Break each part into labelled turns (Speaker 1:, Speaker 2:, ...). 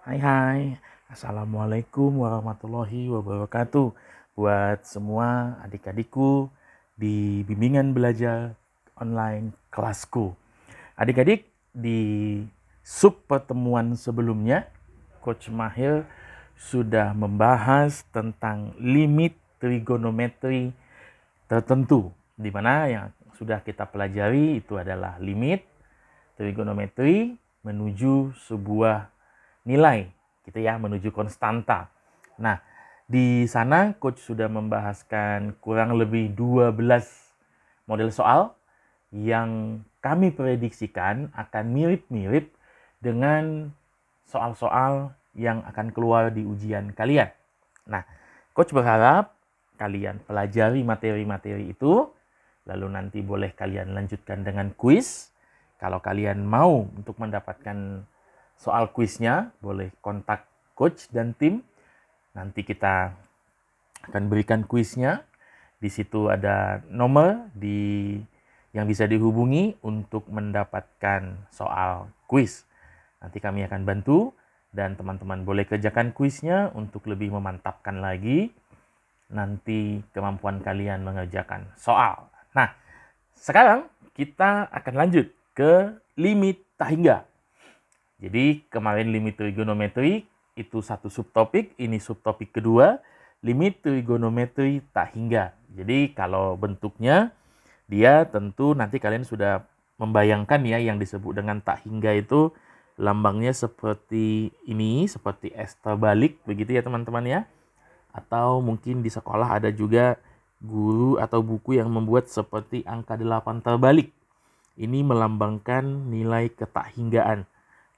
Speaker 1: Hai, Assalamualaikum warahmatullahi wabarakatuh. Buat semua adik-adikku di bimbingan belajar online kelasku. Adik-adik, di sub pertemuan sebelumnya, Coach Mahir sudah membahas tentang limit trigonometri tertentu, di mana yang sudah kita pelajari itu adalah limit trigonometri menuju sebuah nilai gitu ya, menuju konstanta. Nah, di sana coach sudah membahaskan kurang lebih 12 model soal yang kami prediksikan akan mirip-mirip dengan soal-soal yang akan keluar di ujian kalian. Nah, coach berharap kalian pelajari materi-materi itu, lalu nanti boleh kalian lanjutkan dengan kuis. Kalau kalian mau untuk mendapatkan soal kuisnya, boleh kontak coach dan tim. Nanti kita akan berikan kuisnya. Di situ ada nomor yang bisa dihubungi untuk mendapatkan soal kuis. Nanti kami akan bantu dan teman-teman boleh kerjakan kuisnya untuk lebih memantapkan lagi nanti kemampuan kalian mengerjakan soal. Nah, sekarang kita akan lanjut ke limit tak hingga. Jadi kemarin limit trigonometri itu satu subtopik, ini subtopik kedua, limit trigonometri tak hingga. Jadi kalau bentuknya dia tentu nanti kalian sudah membayangkan ya yang disebut dengan tak hingga itu lambangnya seperti ini, seperti S terbalik begitu ya teman-teman ya. Atau mungkin di sekolah ada juga guru atau buku yang membuat seperti angka 8 terbalik. Ini melambangkan nilai ketakhinggaan.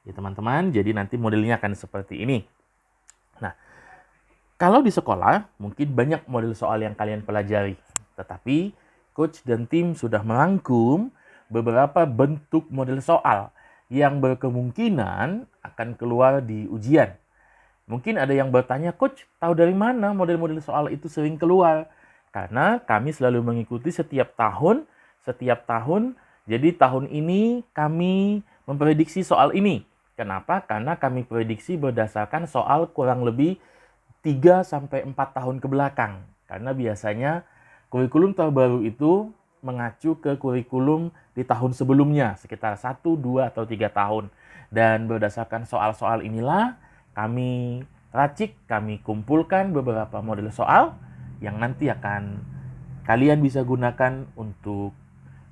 Speaker 1: Ya teman-teman, jadi nanti modelnya akan seperti ini. Nah, kalau di sekolah mungkin banyak model soal yang kalian pelajari. Tetapi coach dan tim sudah merangkum beberapa bentuk model soal yang berkemungkinan akan keluar di ujian. Mungkin ada yang bertanya, Coach, tahu dari mana model-model soal itu sering keluar? Karena kami selalu mengikuti setiap tahun. Jadi tahun ini kami memprediksi soal ini. Kenapa? Karena kami prediksi berdasarkan soal kurang lebih 3-4 tahun ke belakang. Karena biasanya kurikulum terbaru itu mengacu ke kurikulum di tahun sebelumnya, sekitar 1, 2, atau 3 tahun. Dan berdasarkan soal-soal inilah kami racik, kami kumpulkan beberapa model soal yang nanti akan kalian bisa gunakan untuk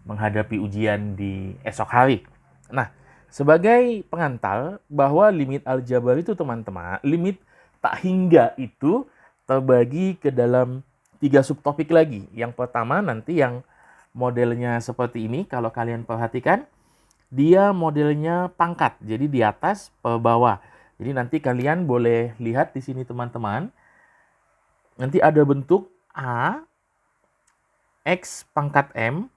Speaker 1: menghadapi ujian di esok hari. Nah, sebagai pengantar bahwa limit aljabar itu teman-teman, limit tak hingga itu terbagi ke dalam 3 subtopik lagi. Yang pertama nanti yang modelnya seperti ini, kalau kalian perhatikan, dia modelnya pangkat, jadi di atas ke bawah. Jadi nanti kalian boleh lihat di sini teman-teman, nanti ada bentuk A, X pangkat M,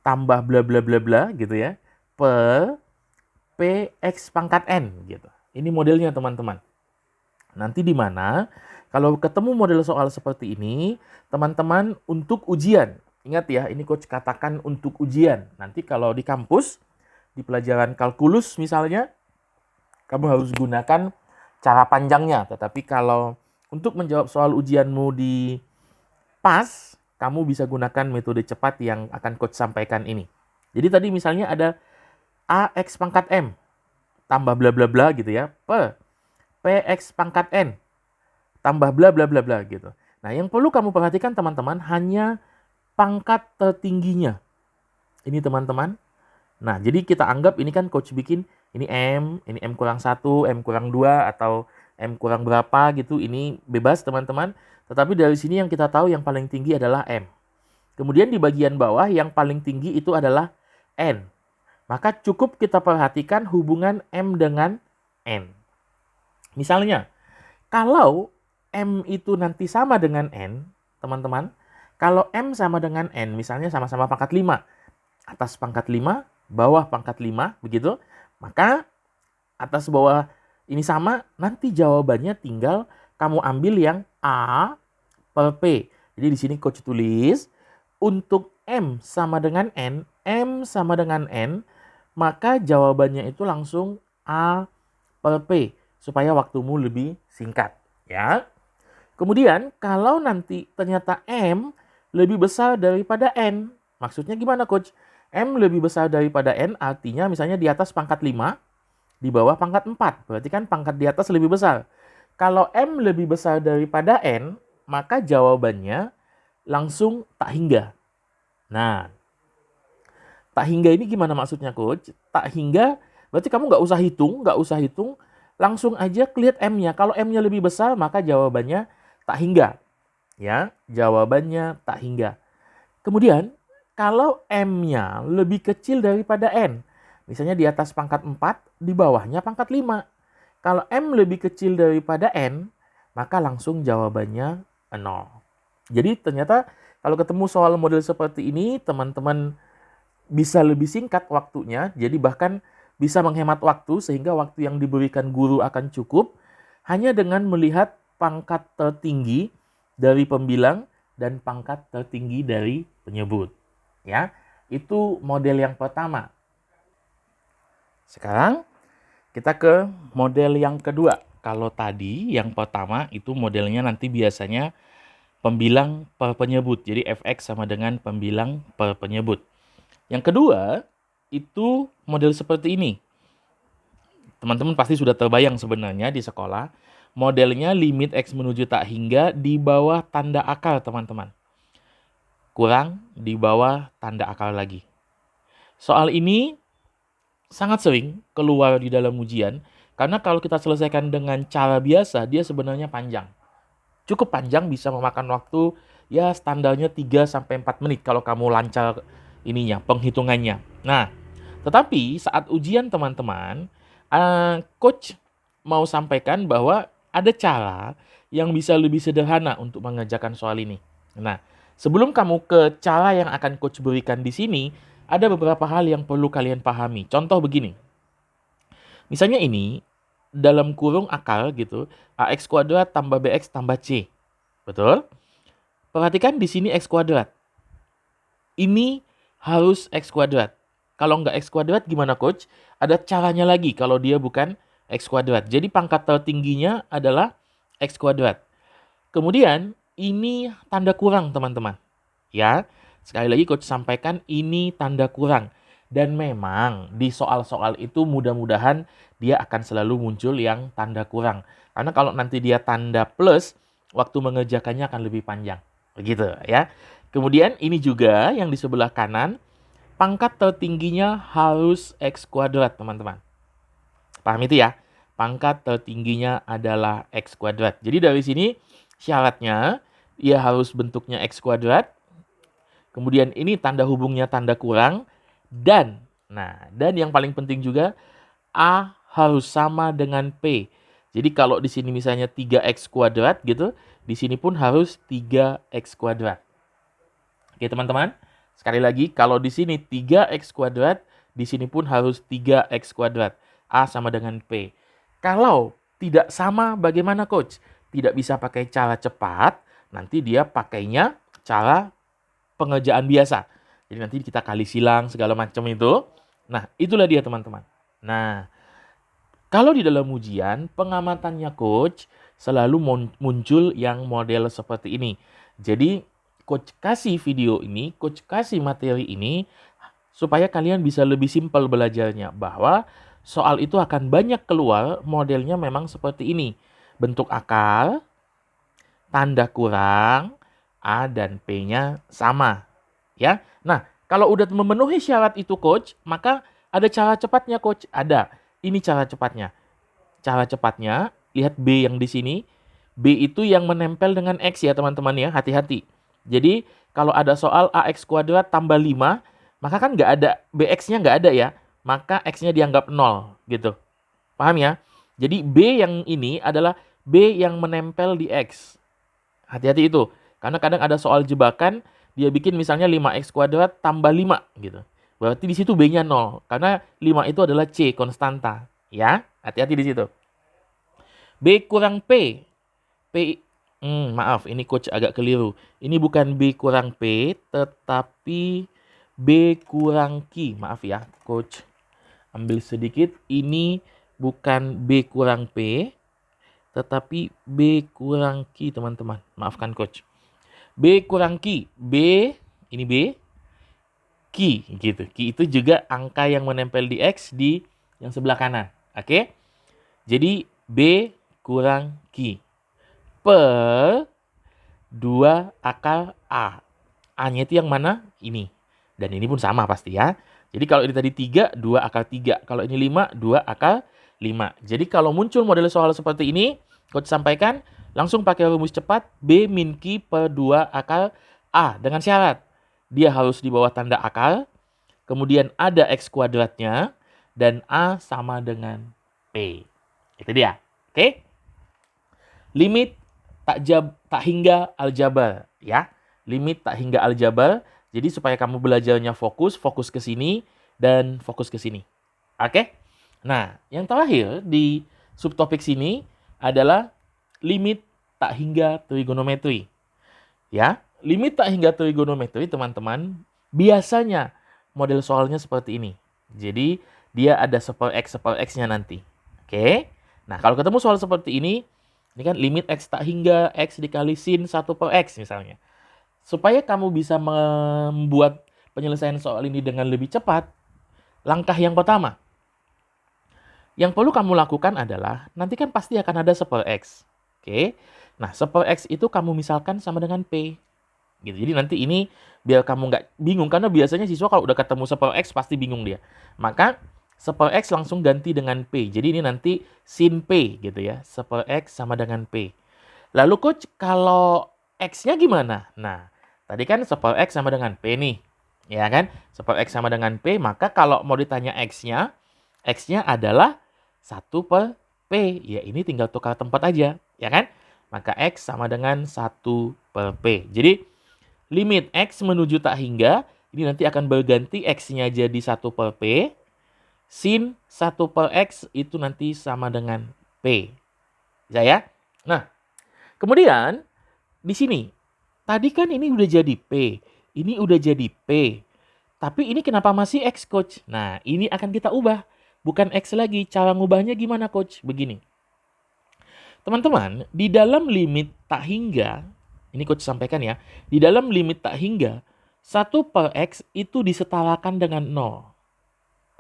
Speaker 1: tambah bla bla bla bla gitu ya, per Px pangkat N gitu. Ini modelnya teman-teman. Nanti di mana kalau ketemu model soal seperti ini, teman-teman untuk ujian, ingat ya, ini coach katakan untuk ujian. Nanti kalau di kampus, di pelajaran kalkulus misalnya, kamu harus gunakan cara panjangnya. Tetapi kalau untuk menjawab soal ujianmu di PAS, kamu bisa gunakan metode cepat yang akan coach sampaikan ini. Jadi tadi misalnya ada AX pangkat M tambah bla bla bla gitu ya, per PX pangkat N tambah bla bla bla bla gitu. Nah, yang perlu kamu perhatikan teman-teman hanya pangkat tertingginya. Ini teman-teman. Nah, jadi kita anggap ini kan coach bikin ini M kurang 1, M kurang 2, atau M kurang berapa gitu. Ini bebas teman-teman. Tetapi dari sini yang kita tahu yang paling tinggi adalah M. Kemudian di bagian bawah yang paling tinggi itu adalah N. Maka cukup kita perhatikan hubungan M dengan N. Misalnya, kalau M itu nanti sama dengan N, teman-teman, kalau M sama dengan N, misalnya sama-sama pangkat 5, atas pangkat 5, bawah pangkat 5, begitu, maka atas bawah ini sama, nanti jawabannya tinggal kamu ambil yang A per P. Jadi di sini coach tulis, untuk M sama dengan N, M sama dengan N, maka jawabannya itu langsung A per P. supaya waktumu lebih singkat, ya. Kemudian kalau nanti ternyata M lebih besar daripada N, maksudnya gimana coach? M lebih besar daripada N artinya misalnya di atas pangkat 5, di bawah pangkat 4. Berarti kan pangkat di atas lebih besar. Kalau M lebih besar daripada N, maka jawabannya langsung tak hingga. Nah, tak hingga ini gimana maksudnya coach? Tak hingga berarti kamu nggak usah hitung, langsung aja klik M-nya. Kalau M-nya lebih besar maka jawabannya tak hingga. Ya, jawabannya tak hingga. Kemudian, kalau M-nya lebih kecil daripada N, misalnya di atas pangkat 4, di bawahnya pangkat 5. Kalau M lebih kecil daripada N, maka langsung jawabannya 0. Jadi ternyata kalau ketemu soal model seperti ini, teman-teman bisa lebih singkat waktunya, jadi bahkan bisa menghemat waktu sehingga waktu yang diberikan guru akan cukup hanya dengan melihat pangkat tertinggi dari pembilang dan pangkat tertinggi dari penyebut. Ya, itu model yang pertama. Sekarang kita ke model yang kedua. Kalau tadi yang pertama itu modelnya nanti biasanya pembilang per penyebut. Jadi fx sama dengan pembilang per penyebut. Yang kedua itu model seperti ini. Teman-teman pasti sudah terbayang sebenarnya di sekolah. Modelnya limit X menuju tak hingga di bawah tanda akal, teman-teman. Kurang di bawah tanda akal lagi. Soal ini sangat sering keluar di dalam ujian, karena kalau kita selesaikan dengan cara biasa, dia sebenarnya panjang. Cukup panjang, bisa memakan waktu, ya standarnya 3-4 menit kalau kamu lancar ininya, penghitungannya. Nah, tetapi saat ujian teman-teman, coach mau sampaikan bahwa ada cara yang bisa lebih sederhana untuk mengerjakan soal ini. Nah, sebelum kamu ke cara yang akan coach berikan di sini, ada beberapa hal yang perlu kalian pahami. Contoh begini. Misalnya ini, dalam kurung akal gitu, AX kuadrat tambah BX tambah C. Betul? Perhatikan di sini X kuadrat. Ini harus X kuadrat. Kalau nggak X kuadrat gimana coach? Ada caranya lagi kalau dia bukan X kuadrat. Jadi pangkat tertingginya adalah X kuadrat. Kemudian ini tanda kurang teman-teman. Ya, sekali lagi coach sampaikan ini tanda kurang. Dan memang di soal-soal itu mudah-mudahan dia akan selalu muncul yang tanda kurang. Karena kalau nanti dia tanda plus, waktu mengerjakannya akan lebih panjang. Begitu ya. Kemudian ini juga yang di sebelah kanan, pangkat tertingginya harus X kuadrat teman-teman. Paham itu ya? Pangkat tertingginya adalah X kuadrat. Jadi dari sini syaratnya ia harus bentuknya X kuadrat. Kemudian ini tanda hubungnya tanda kurang. Dan yang paling penting juga A harus sama dengan P. Jadi kalau di sini misalnya 3X kuadrat gitu, di sini pun harus 3X kuadrat. Oke teman-teman, sekali lagi kalau di sini 3X kuadrat, di sini pun harus 3X kuadrat. A sama dengan P. Kalau tidak sama bagaimana coach? Tidak bisa pakai cara cepat, nanti dia pakainya cara pengerjaan biasa. Jadi nanti kita kali silang segala macam itu. Nah, itulah dia teman-teman. Nah, kalau di dalam ujian, pengamatannya coach selalu muncul yang model seperti ini. Jadi, coach kasih video ini, coach kasih materi ini, supaya kalian bisa lebih simpel belajarnya. Bahwa soal itu akan banyak keluar modelnya memang seperti ini. Bentuk akal, tanda kurang, A dan P-nya sama. Ya, nah kalau udah memenuhi syarat itu coach, maka ada cara cepatnya coach. Ada. Ini cara cepatnya. Cara cepatnya, lihat B yang di sini. B itu yang menempel dengan X ya teman-teman ya, hati-hati. Jadi kalau ada soal AX kuadrat tambah 5, maka kan nggak ada, BX-nya nggak ada ya. Maka X-nya dianggap 0 gitu. Paham ya? Jadi B yang ini adalah B yang menempel di X. Hati-hati itu. Karena kadang ada soal jebakan, dia bikin misalnya 5X kuadrat tambah 5 gitu. Berarti di situ B-nya 0. Karena 5 itu adalah C, konstanta. Ya, hati-hati di situ. B kurang P. Maaf, ini coach agak keliru. Ini bukan B kurang P, tetapi B kurang Q. Maaf ya, coach. Ambil sedikit. Ini bukan B kurang P, tetapi B kurang Q, teman-teman. Maafkan coach. B kurang Q. B, ini B, Q gitu. Q itu juga angka yang menempel di X di yang sebelah kanan. Oke? Jadi B kurang Q per 2 akar A. A-nya itu yang mana? Ini. Dan ini pun sama pasti ya. Jadi kalau ini tadi 3, 2 akar 3. Kalau ini 5, 2 akar 5. Jadi kalau muncul model soal seperti ini, coach sampaikan, langsung pakai rumus cepat B min Q per 2 akar A. Dengan syarat, dia harus di bawah tanda akar, kemudian ada X kuadratnya, dan A sama dengan P. Itu dia. Oke? Limit tak hingga aljabar ya. Limit tak hingga aljabar. Jadi supaya kamu belajarnya fokus ke sini dan fokus ke sini. Oke? Nah, yang terakhir di subtopik sini adalah limit tak hingga trigonometri. Ya, limit tak hingga trigonometri, teman-teman, biasanya model soalnya seperti ini. Jadi, dia ada super X-nya nanti. Oke? Nah, kalau ketemu soal seperti ini kan limit X tak hingga X dikali sin 1 per X misalnya. Supaya kamu bisa membuat penyelesaian soal ini dengan lebih cepat, langkah yang pertama, yang perlu kamu lakukan adalah, nanti kan pasti akan ada super X. Oke? Nah, super X itu kamu misalkan sama dengan P. Gitu. Jadi nanti ini biar kamu nggak bingung, karena biasanya siswa kalau udah ketemu super X pasti bingung dia. Maka super X langsung ganti dengan P. Jadi ini nanti sin P gitu ya. Super X sama dengan P. Lalu coach, kalau X-nya gimana? Nah, tadi kan super X sama dengan P nih. Ya kan? Super X sama dengan P, maka kalau mau ditanya X-nya adalah 1 per P. Ya ini tinggal tukar tempat aja. Ya kan? Maka X sama dengan 1 per P. Jadi limit X menuju tak hingga, ini nanti akan berganti X-nya jadi 1 per P. Sin 1 per X itu nanti sama dengan P. Bisa ya? Nah, kemudian di sini, tadi kan ini udah jadi P, ini udah jadi P. Tapi ini kenapa masih X, coach? Nah, ini akan kita ubah. Bukan X lagi. Cara ngubahnya gimana, coach? Begini. Teman-teman, di dalam limit tak hingga, ini coach sampaikan ya, di dalam limit tak hingga, 1 per X itu disetarakan dengan 0.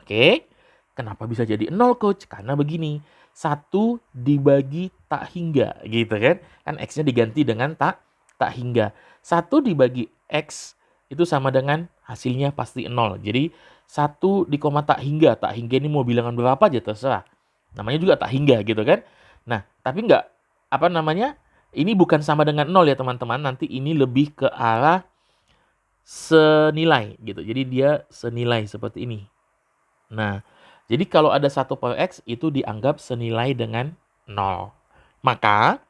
Speaker 1: Oke? Kenapa bisa jadi 0, coach? Karena begini, 1 dibagi tak hingga, gitu kan? Kan X-nya diganti dengan tak hingga. 1 dibagi X itu sama dengan hasilnya pasti 0. Jadi 1 di koma tak hingga ini mau bilangan berapa aja terserah. Namanya juga tak hingga gitu kan. Nah, tapi enggak, ini bukan sama dengan 0 ya teman-teman. Nanti ini lebih ke arah senilai gitu. Jadi dia senilai seperti ini. Nah, jadi kalau ada 1 per X itu dianggap senilai dengan 0. Maka,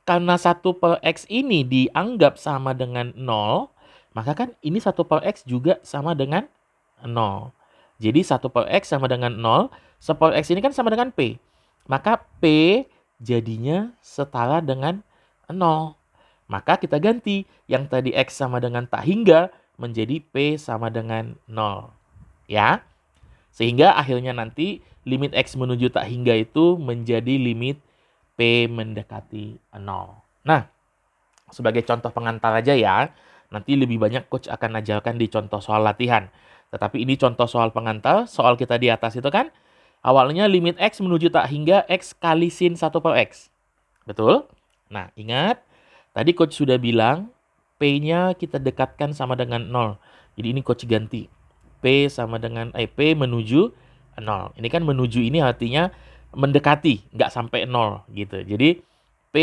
Speaker 1: karena 1 per X ini dianggap sama dengan 0, maka kan ini 1 per X juga sama dengan 0. Jadi 1 per X sama dengan 0, 1 per X ini kan sama dengan P. Maka P jadinya setara dengan 0. Maka kita ganti yang tadi X sama dengan tak hingga menjadi P sama dengan 0. Ya. Sehingga akhirnya nanti limit X menuju tak hingga itu menjadi limit P mendekati 0. Nah, sebagai contoh pengantar aja ya, nanti lebih banyak coach akan ajarkan di contoh soal latihan. Tetapi ini contoh soal pengantar, soal kita di atas itu kan, awalnya limit X menuju tak hingga X kali sin 1 per X. Betul? Nah, ingat, tadi coach sudah bilang, P-nya kita dekatkan sama dengan 0. Jadi ini coach ganti. P sama dengan P menuju 0. Ini kan menuju ini artinya mendekati, nggak sampai 0 gitu. Jadi P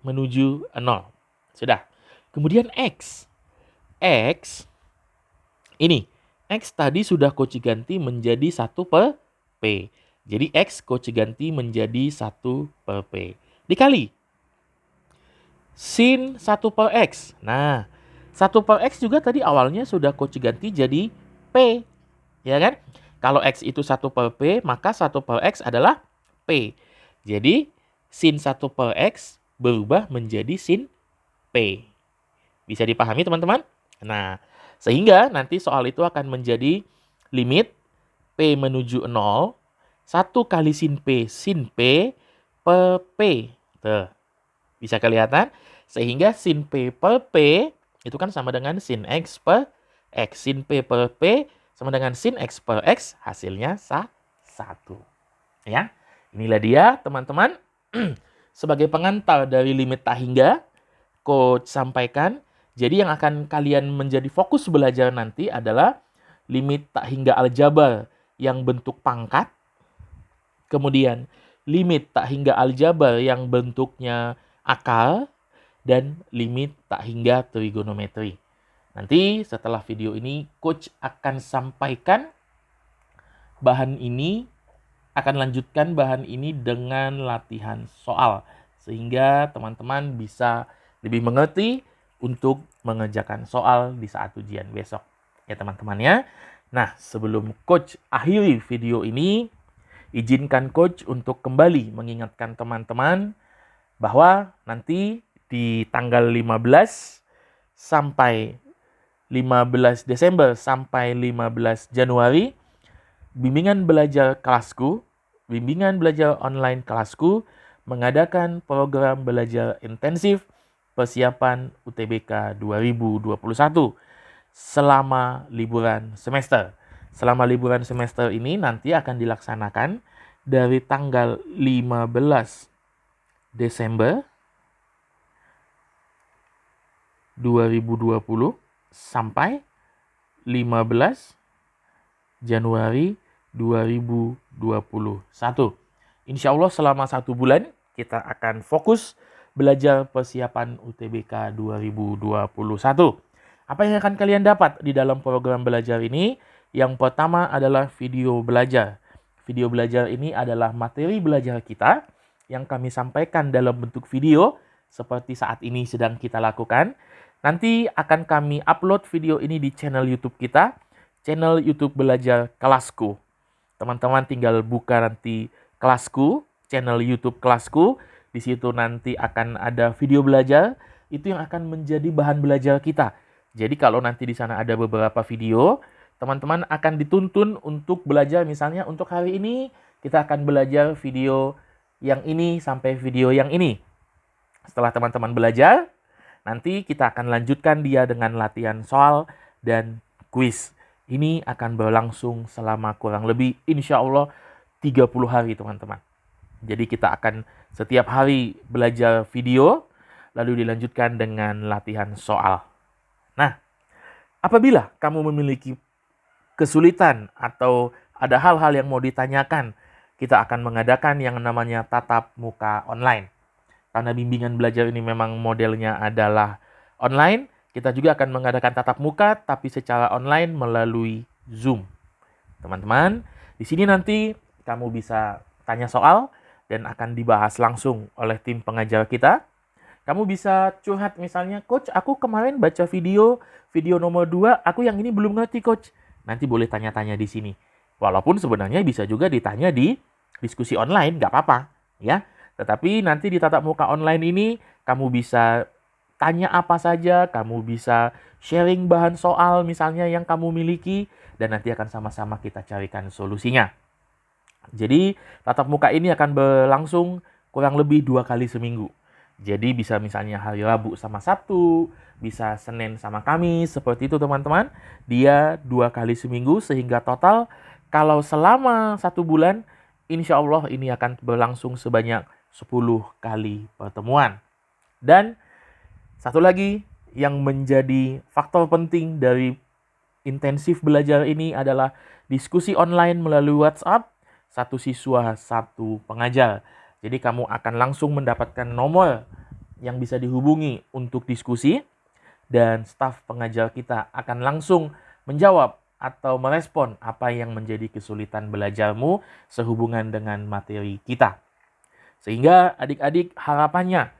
Speaker 1: menuju 0. Sudah. Kemudian X. X ini. X tadi sudah coach ganti menjadi 1 per P. Jadi X coach ganti menjadi 1 per P. Dikali sin 1 per X. Nah, 1 per X juga tadi awalnya sudah coach ganti jadi P, ya kan? Kalau X itu 1 per P, maka 1 per X adalah P. Jadi, sin 1 per X berubah menjadi sin P. Bisa dipahami teman-teman? Nah, sehingga nanti soal itu akan menjadi limit P menuju 0, 1 kali sin P per P. Tuh, bisa kelihatan? Sehingga sin P per P itu kan sama dengan sin X per X. Sin P per P sama dengan sin X per X, hasilnya 1. Ya, inilah dia teman-teman. Sebagai pengantar dari limit tak hingga, Coach sampaikan. Jadi yang akan kalian menjadi fokus belajar nanti adalah limit tak hingga aljabar yang bentuk pangkat. Kemudian limit tak hingga aljabar yang bentuknya akar. Dan limit tak hingga trigonometri. Nanti setelah video ini, Coach akan sampaikan bahan ini, akan lanjutkan bahan ini dengan latihan soal. Sehingga teman-teman bisa lebih mengerti untuk mengerjakan soal di saat ujian besok. Ya teman-teman ya. Nah, sebelum Coach akhiri video ini, izinkan Coach untuk kembali mengingatkan teman-teman bahwa nanti di tanggal 15 Desember sampai 15 Januari, bimbingan belajar online kelasku mengadakan program belajar intensif persiapan UTBK 2021 selama liburan semester. Selama liburan semester ini nanti akan dilaksanakan dari tanggal 15 Desember 2020 sampai 15 Januari 2021. Insya Allah selama 1 bulan kita akan fokus belajar persiapan UTBK 2021. Apa yang akan kalian dapat di dalam program belajar ini? Yang pertama adalah video belajar. Video belajar ini adalah materi belajar kita yang kami sampaikan dalam bentuk video seperti saat ini sedang kita lakukan. Nanti akan kami upload video ini di channel YouTube kita, channel YouTube Belajar Kelasku. Teman-teman tinggal buka nanti Kelasku, channel YouTube Kelasku. Di situ nanti akan ada video belajar, itu yang akan menjadi bahan belajar kita. Jadi kalau nanti di sana ada beberapa video, teman-teman akan dituntun untuk belajar, misalnya untuk hari ini kita akan belajar video yang ini sampai video yang ini. Setelah teman-teman belajar, nanti kita akan lanjutkan dia dengan latihan soal dan kuis. Ini akan berlangsung selama kurang lebih insya Allah 30 hari teman-teman. Jadi kita akan setiap hari belajar video, lalu dilanjutkan dengan latihan soal. Nah, apabila kamu memiliki kesulitan atau ada hal-hal yang mau ditanyakan, kita akan mengadakan yang namanya tatap muka online. Karena bimbingan belajar ini memang modelnya adalah online, kita juga akan mengadakan tatap muka tapi secara online melalui Zoom. Teman-teman, di sini nanti kamu bisa tanya soal dan akan dibahas langsung oleh tim pengajar kita. Kamu bisa curhat misalnya, Coach, aku kemarin baca video nomor 2, aku yang ini belum ngerti, Coach. Nanti boleh tanya-tanya di sini. Walaupun sebenarnya bisa juga ditanya di diskusi online, nggak apa-apa, ya. Tetapi nanti di tatap muka online ini, kamu bisa tanya apa saja, kamu bisa sharing bahan soal misalnya yang kamu miliki, dan nanti akan sama-sama kita carikan solusinya. Jadi, tatap muka ini akan berlangsung kurang lebih 2 kali seminggu. Jadi bisa misalnya hari Rabu sama Sabtu, bisa Senin sama Kamis, seperti itu teman-teman. Dia 2 kali seminggu sehingga total kalau selama 1 bulan, insya Allah ini akan berlangsung sebanyak 10 kali pertemuan. Dan satu lagi yang menjadi faktor penting dari intensif belajar ini adalah diskusi online melalui WhatsApp, 1 siswa 1 pengajar. Jadi kamu akan langsung mendapatkan nomor yang bisa dihubungi untuk diskusi dan staf pengajar kita akan langsung menjawab atau merespon apa yang menjadi kesulitan belajarmu sehubungan dengan materi kita. Sehingga adik-adik harapannya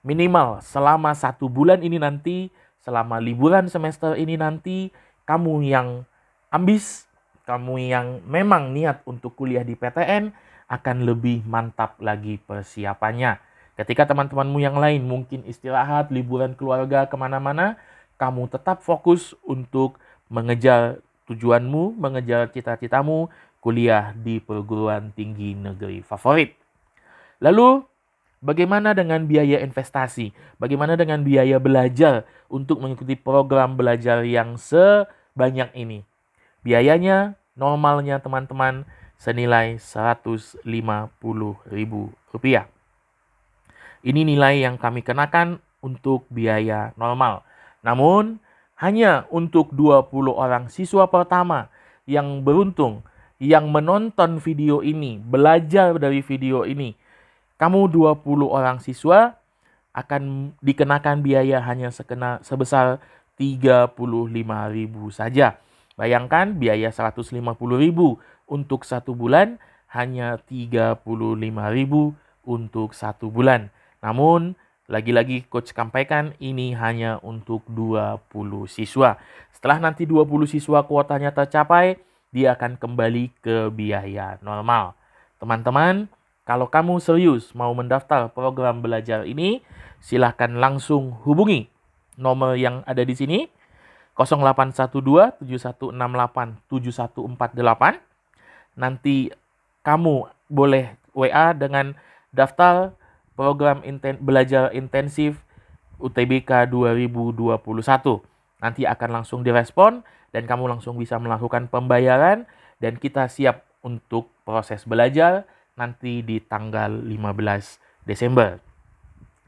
Speaker 1: minimal selama 1 bulan ini nanti, selama liburan semester ini nanti, kamu yang ambis, kamu yang memang niat untuk kuliah di PTN akan lebih mantap lagi persiapannya. Ketika teman-temanmu yang lain mungkin istirahat, liburan keluarga kemana-mana, kamu tetap fokus untuk mengejar tujuanmu, mengejar cita-citamu, kuliah di perguruan tinggi negeri favorit. Lalu, bagaimana dengan biaya investasi? Bagaimana dengan biaya belajar untuk mengikuti program belajar yang sebanyak ini? Biayanya, normalnya teman-teman, senilai Rp150.000. Ini nilai yang kami kenakan untuk biaya normal. Namun, hanya untuk 20 orang siswa pertama yang beruntung, yang menonton video ini, belajar dari video ini, kamu 20 orang siswa akan dikenakan biaya hanya sebesar 35.000 saja. Bayangkan biaya 150.000 untuk 1 bulan, hanya 35.000 untuk 1 bulan. Namun, lagi-lagi coach sampaikan ini hanya untuk 20 siswa. Setelah nanti 20 siswa kuotanya tercapai, dia akan kembali ke biaya normal. Teman-teman, kalau kamu serius mau mendaftar program belajar ini, silahkan langsung hubungi nomor yang ada di sini, 0812 7168 7148. Nanti kamu boleh WA dengan daftar program belajar intensif UTBK 2021. Nanti akan langsung direspon dan kamu langsung bisa melakukan pembayaran dan kita siap untuk proses belajar nanti di tanggal 15 Desember.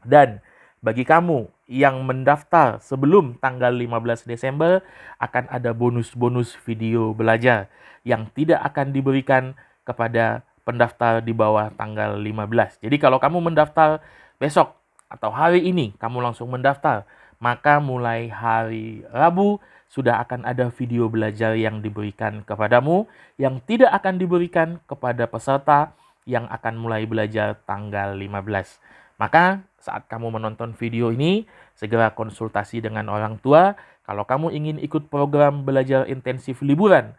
Speaker 1: Dan bagi kamu yang mendaftar sebelum tanggal 15 Desember akan ada bonus-bonus video belajar yang tidak akan diberikan kepada pendaftar di bawah tanggal 15. Jadi kalau kamu mendaftar besok atau hari ini kamu langsung mendaftar, maka mulai hari Rabu sudah akan ada video belajar yang diberikan kepadamu yang tidak akan diberikan kepada peserta yang akan mulai belajar tanggal 15. Maka saat kamu menonton video ini, segera konsultasi dengan orang tua. Kalau kamu ingin ikut program belajar intensif liburan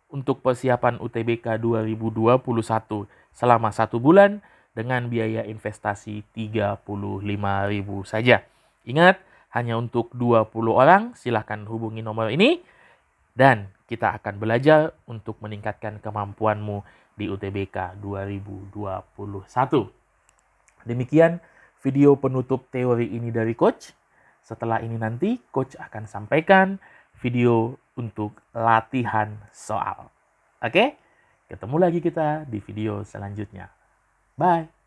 Speaker 1: untuk persiapan UTBK 2021 selama 1 bulan dengan biaya investasi 35.000 saja. Ingat, hanya untuk 20 orang, silahkan hubungi nomor ini dan kita akan belajar untuk meningkatkan kemampuanmu di UTBK 2021. Demikian video penutup teori ini dari Coach. Setelah ini nanti Coach akan sampaikan video untuk latihan soal. Oke? Ketemu lagi kita di video selanjutnya. Bye!